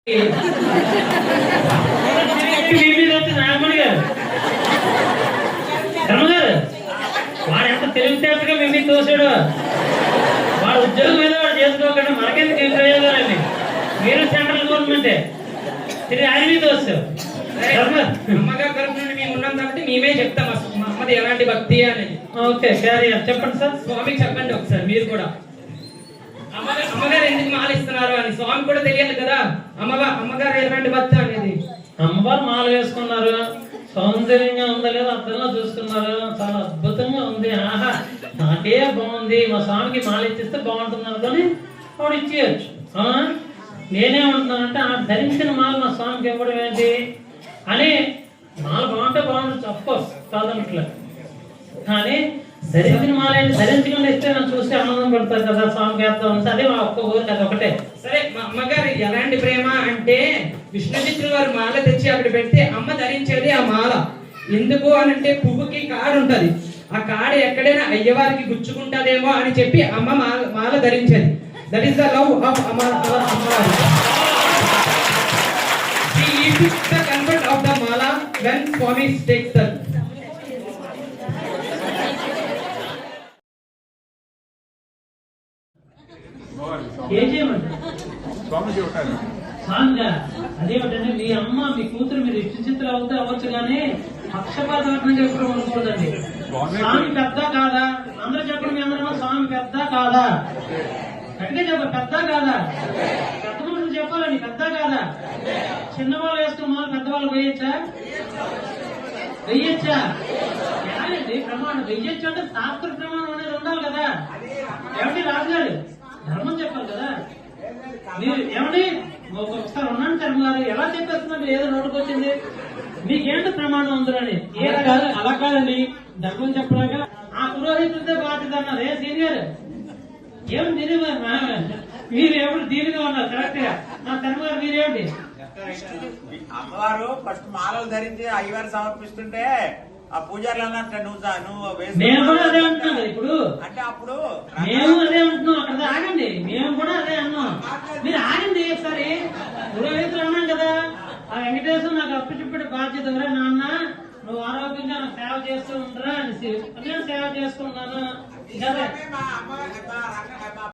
వాడు ఎంత తెలివితేటగా మేము తోసాడు. వాడు ఉద్యోగం మీద వాడు చేసుకోకుండా మనకెందుకు ఏం ప్రయోజనాలండి? మీరు సెంట్రల్ గవర్నమెంటే తిరిగి ఆయన మీద తోస్తావు. అమ్మగారి తరఫు నుండి మేము ఉన్నాం కాబట్టి మేమే చెప్తాం మా అమ్మది ఎలాంటి భక్తి అనేది. ఓకే సరే చెప్పండి సార్. స్వామికి చెప్పండి ఒకసారి మీరు కూడా. అమ్మగారు ఎందుకు మాల ఇస్తున్నారు అని స్వామి కూడా తెలియాలి కదా. అమ్మగారు ఎలాంటి భక్తి అనేది. అమ్మవారు మాల వేసుకున్నారు, సౌందర్యంగా ఉందా లేదా అర్థంలో చూస్తున్నారు, చాలా అద్భుతంగా ఉంది. ఆహా నాకే బాగుంది, మా స్వామికి మాల ఇచ్చిస్తే బాగుంటుంది అనుకొని ఆవిడ ఇచ్చేయచ్చు. నేనేమంటున్నానంటే ఆ ధరించిన మాల మా స్వామికి ఇవ్వడం ఏంటి అని. మాల బాగుంటే బాగుండొచ్చు, అఫ్కోర్స్ కాదనట్లేదు. కానీ ధరించిన మాల ఏంటి, ధరించకుండా ఇస్తే నన్ను చూస్తే ఆనందం పడతారు కదా స్వామికి వేస్తాం. అదే మా ఒక్క ఊరికి అది ఒకటే. సరే మా అమ్మగారు ఎలాంటి ప్రేమ అంటే విష్ణుచిత్రుల వారు మాల తెచ్చి అక్కడ పెడితే అమ్మ ధరించేది ఆ మాల. ఎందుకు అనంటే పువ్వుకి కాడు ఉంటది, ఆ కాడు ఎక్కడైనా అయ్యవారికి గుచ్చుకుంటదేమో అని చెప్పి అమ్మ మాల ధరించేది. That is the love of అమ్మవారు. She is the comfort of the mala when Swami takes the. ఏం చేయమంటే స్వామిగా అదేమిటంటే మీ అమ్మ మీ కూతురు మీరు ఇష్టచిత్తులు అవుతే అవ్వచ్చు, కానీ పక్షపాతం చెప్పడం అనుకోదండి. స్వామి పెద్ద కాదా అందరూ చెప్పండి. మీ అందరూ స్వామి పెద్ద కాదా గట్టిగా చెప్ప, పెద్ద కాదా? పెద్ద మనుషులు చెప్పాలండి, పెద్ద కాదా? చిన్నవాళ్ళు వేసుకున్న వాళ్ళు పెద్దవాళ్ళు వేయచ్చా? వెయ్యొచ్చా? ఎలాగండి ప్రమాణం వెయ్యొచ్చు అంటే శాస్త్ర ప్రమాణం అనేది ఉండాలి కదా. ఏమండి రాజుగారు ధర్మం చెప్పాలి కదా. మీరు ఏమండి ఒకసారి ఉన్నాను శర్మ గారు ఎలా చెప్పేస్తున్నారు, ఏదో నోటుకొచ్చింది మీకేంటి ప్రమాణం ఉందని. అలా కాదండి ధర్మం చెప్పడాక ఆ పురోహితులతో బాధ్యత అన్నారు. సీనియర్ ఏమి దీనిగా మీరు ఎప్పుడు దీనిగా ఉన్నారు కరెక్ట్ గా. నా శర్మ గారు మీరేమిటి అమ్మవారు ఫస్ట్ మాలలు ధరించి అయ్యవారు సమర్పిస్తుంటే ఆ పూజారులు అన్నట్టు నువ్వు మేము కూడా అదే అంటున్నాం కదా ఇప్పుడు. అంటే అప్పుడు మేము అదే అంటున్నాం. అక్కడ ఆగండి, మేము కూడా అదే అన్నాం. మీరు ఆగండి ఒకసారి. పురోహితులు అన్నాం కదా, ఆ వెంకటేశ్వర నాకు అప్పు చెప్పే బాధ్యత ఎవరే నాన్న, నువ్వు ఆరోగ్యంగా నాకు సేవ చేస్తూ ఉంటారా అనేసి నేను సేవ చేసుకున్నాను.